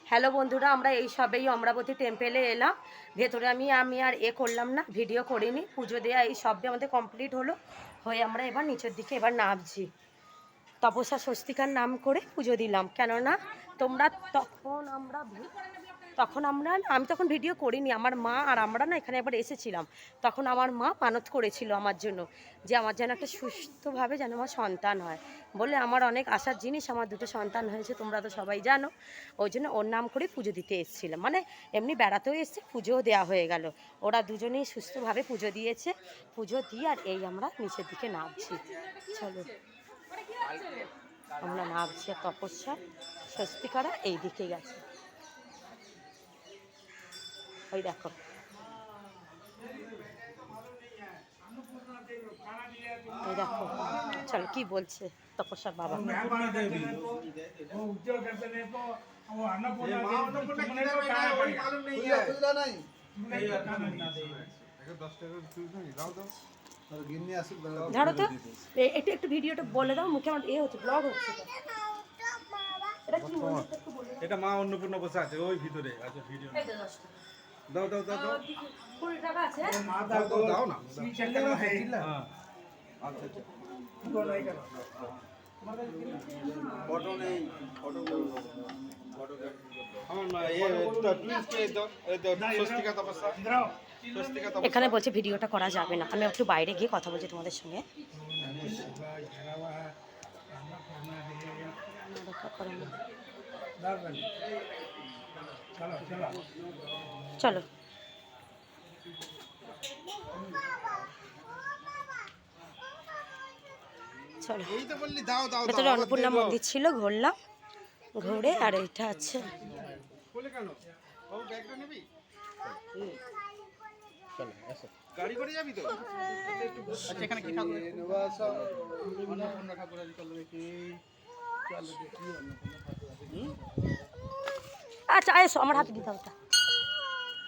Hello বন্ধুরা, আমরা এই সবেই অমরাবতী টেম্পেলে এলাম। ভেতরে আমি আর করলাম না, ভিডিও করিনি। পুজো দেওয়া এই সবে আমাদের কমপ্লিট হলো, হয়ে আমরা এবার নিচের দিকে এবার নামছি। তপস্যা স্বস্তিকার নাম করে পুজো দিলাম, কেননা তোমরা আমি তখন ভিডিও করিনি। আমার মা আর আমরা না এখানে একবার এসেছিলাম, তখন আমার মা মানত করেছিল আমার জন্য, যে আমার যেন একটা সুস্থভাবে যেন আমার সন্তান হয় বলে। আমার অনেক আশার জিনিস, আমার দুটো সন্তান হয়েছে, তোমরা তো সবাই জানো। ওই জন্য ওর নাম করে পুজো দিতে এসেছিলাম, মানে এমনি বেড়াতেও এসছে, পুজোও দেওয়া হয়ে গেল। ওরা দুজনেই সুস্থভাবে পুজো দিয়েছে। পুজো দিয়ে আর এই আমরা নিচের দিকে নামছি। চলো আমরা নামছি, আর তপস্যা স্বস্তিকারা এই দিকে গেছে, ওই দেখো। এই দেখো, চলো কি বলছে তপস্যার বাবা। ধরো তো একটু একটু ভিডিওটা বলে দাও, মুখে আমার হচ্ছে, ব্লগ হচ্ছে। এটা মা অন্নপূর্ণা বসে আছে ওই ভিতরে আছে ভিডিও। দাও দাও দাও দাও, 20 টাকা আছে। মা দাও দাও দাও না। হ্যাঁ আচ্ছা আচ্ছা, ফটো নেই, ফটো আমার মা স্বস্তিকা তপস্যা, স্বস্তিকা তপস্যা। এখানে বলছে ভিডিওটা করা যাবে না, আমি একটু বাইরে গিয়ে কথা বলছি তোমাদের সঙ্গে। চলো চলো, ভেতরে অন্নপূর্ণা মন্দির ছিল, ঘুরলাম, ঘুরে আর এইটা আছে। গাড়ি করে যাবি তো? আচ্ছা এখানে কি ঠাকুর? অন্নপূর্ণা ঠাকুর আছে, চলো দেখি। চলো দেখি অন্নপূর্ণা ঠাকুর আছে। আচ্ছা এসো, আমার হাতে দিতে হবে।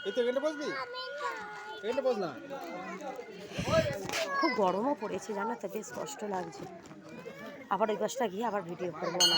এই তো এখানে বসবি, এখানে বস না। খুব গরমও পড়েছে জানো তো, বেশ কষ্ট লাগছে। আবার ওই পাশটা গিয়ে আবার ভিডিও করবো না।